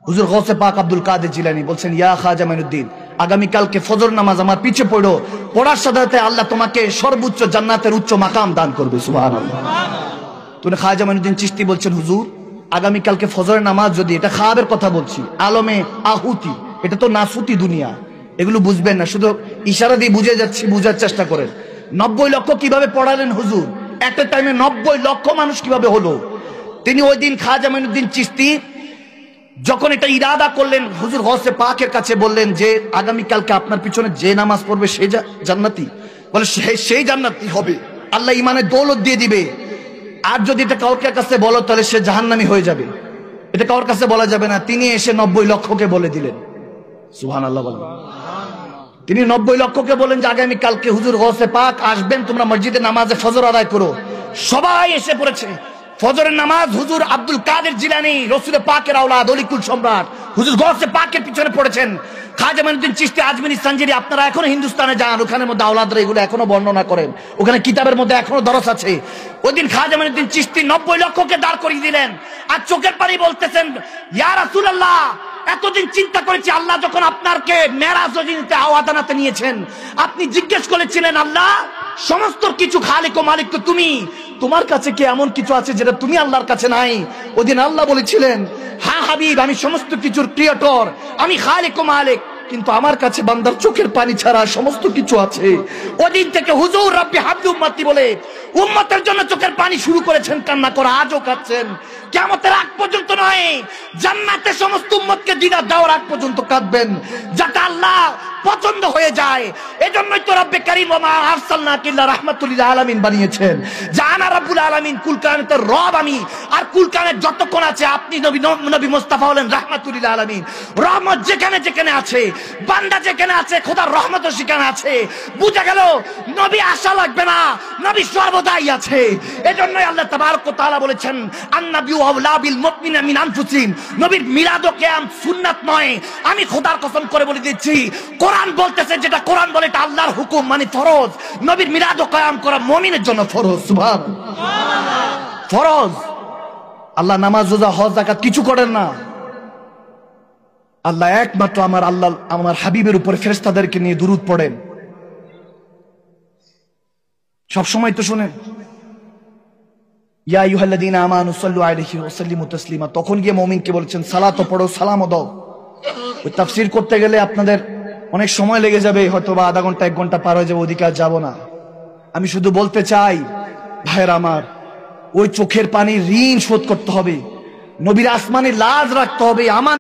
হুজুর গৌসে পাক আব্দুল কাদের জিলানী বলছেন, ইয়া খাজা মাইনুদ্দিন, আগামী কালকে ফজর নামাজ আমার পিছে পড়ো, পড়ার সাথে সাথে আল্লাহ তোমাকে সর্বোচ্চ জান্নাতের উচ্চ মাকাম দান করবে। সুবহানাল্লাহ। তুমি খাজা মাইনুদ্দিন চিশতি বলছেন, হুজুর আগামী কালকে ফজর নামাজ যদি, এটা খাবের কথা বলছি, আলমে আহুতি, এটা তো নাসুতি দুনিয়া, এগুলো বুঝবেন না, শুধু ইশারা দিয়ে বুঝে যাচ্ছি, বুঝার চেষ্টা করেন। 90 লক্ষ কিভাবে পড়ালেন হুজুর? একটা টাইমে 90 লক্ষ মানুষ কিভাবে হলো? তিনি ওই দিন খাজা মাইনুদ্দিন চিশতি যখন এটা ইরাদা করলেন, হুজুর গৌসে পাকের কাছে বললেন যে আগামীকালকে আপনার পিছনে যে নামাজ পড়বে সে জান্নাতি। বলে সেই জান্নাতি হবে, আল্লাহ ইমানের দৌলত দিয়ে দিবে। আর যদি এটা কাউর কাছে বলো তাহলে সে জাহান্নামী হয়ে যাবে, এটা কাউর কাছে বলা যাবে না। তিনি এসে 90 লক্ষকে বলে দিলেন। সুবহানাল্লাহ বলেন। তিনি 90 লক্ষকে বলেন যে আগামীকালকে হুজুর গৌসে পাক আসবেন, তোমরা মসজিদে নামাজে ফজর আদায় করো। সবাই এসে পড়েছে ফজরের নামাজ। হুজুর আব্দুল কাদের জিলানী, রসুল পাকের আওলাদ, অলিকুল সম্রাট, হুজুর গৌসে পাকের পিছনে পড়েছেন। খাজা মাইনুদ্দিন চিশতি আজমিরি সাঞ্জিরি, আপনারা এখনো হিন্দুস্তানে যান, ওখানের মধ্যে আওলাদরা এগুলো এখনো বর্ণনা করেন, ওখানে কিতাবের মধ্যে এখনো দরস আছে। ওই দিন খাজা মাইনুদ্দিন চিশতি 90 লক্ষকে দাঁড় করিয়ে দিলেন, আর চোখের পানি বলতেছেন, ইয়া রাসূলুল্লাহ, এতদিন চিন্তা করেছি, আল্লাহ যখন আপনাকে মেরাজ রজনীতে আওয়াদানাতে নিয়েছেন, আপনি জিজ্ঞেস করেছিলেন, আল্লাহ সমস্ত কিছু খালিক ও মালিক তো তুমি, তোমার কাছে কি এমন কিছু আছে যেটা তুমি আল্লাহর কাছে নাই? ওদিন আল্লাহ বলেছিলেন, হ্যাঁ হাবিব, আমি সমস্ত কিছুর ক্রিয়েটর, আমি খালিক ও মালিক, কিন্তু আমার কাছে বান্দার চোখের পানি ছাড়া সমস্ত কিছু আছে। ওদিন থেকে হুজুর রাব্বি হাবলি উম্মতি বলে উম্মতের জন্য চোখের পানি শুরু করেছেন কান্না করা, আজও কাঁদছেন। কিয়ামতের আগ পর্যন্ত নয়, জান্নাতে সমস্ত উম্মতকে দিদার দেওয়ার আগ পর্যন্ত কাঁদবেন, যাতে আল্লাহ পছন্দ হয়ে যায়। এজন্যই তো রব্বে কারীম ওয়া মা আরসালনাকা ইল্লা রাহমাতুল লিল আলামিন বানিয়েছেন, জানা রাব্বুল আলামিন, কুল কায়নাতের রব আমি, আর কুল কায়নাত যতক্ষণ আছে আপনি নবী মুস্তাফা হলেন রাহমাতুল লিল আলামিন। রহমত যেখানে যেখানে আছে, বান্দা যেখানে আছে, খোদার রহমতও সেখানে আছে। বুঝা গেল নবী আসা লাগবে না, নবী সর্বদাই আছে। এজন্যই আল্লাহ তাবারক ওয়া তাআলা বলেছেন, আন-নাবিয়্যু আওলা বিল মুমিনিনা মিন আনফুসিহিম, নবীর মিলাদ ও কিয়াম সুন্নাত নয়। আমি খোদার কসম করে বলে দিচ্ছি, কোরআন বলতেছে যেটা কোরআন বলে এটা আল্লাহর হুকুম, মানে ফরজ। নবীর মিলাদ ও কিয়াম করা মুমিনের জন্য ফরজ। সুবহানাল্লাহ, ফরজ। আল্লাহ নামাজ, রোজা, হজ, যাকাত কিছু করেন না। আল্লাহ একমাত্র আমার হাবিবের উপর ফেরেশতাদেরকে নিয়ে দুরূদ পড়েন। সব সময় তো শুনেন, ইয়া আইয়ুহাল্লাযীনা আমানু সাল্লু আলাইহি ওয়া সাল্লিমু তাসলিমা, তখন গিয়ে মুমিনকে বলেছেন সালাত পড়ো, সালামও দাও। ওই তাফসীর করতে গেলে আপনাদের অনেক সময় লেগে যাবে, হয়তো বা আধা ঘন্টা 1 ঘন্টা পার হয়ে যাবে, ওদিকে আর যাবো না। আমি শুধু বলতে চাই, ভাইয়েরা আমার, ওই চোখের পানির ঋণ শোধ করতে হবে, নবীর আসমানে লাজ রাখতে হবে। আমার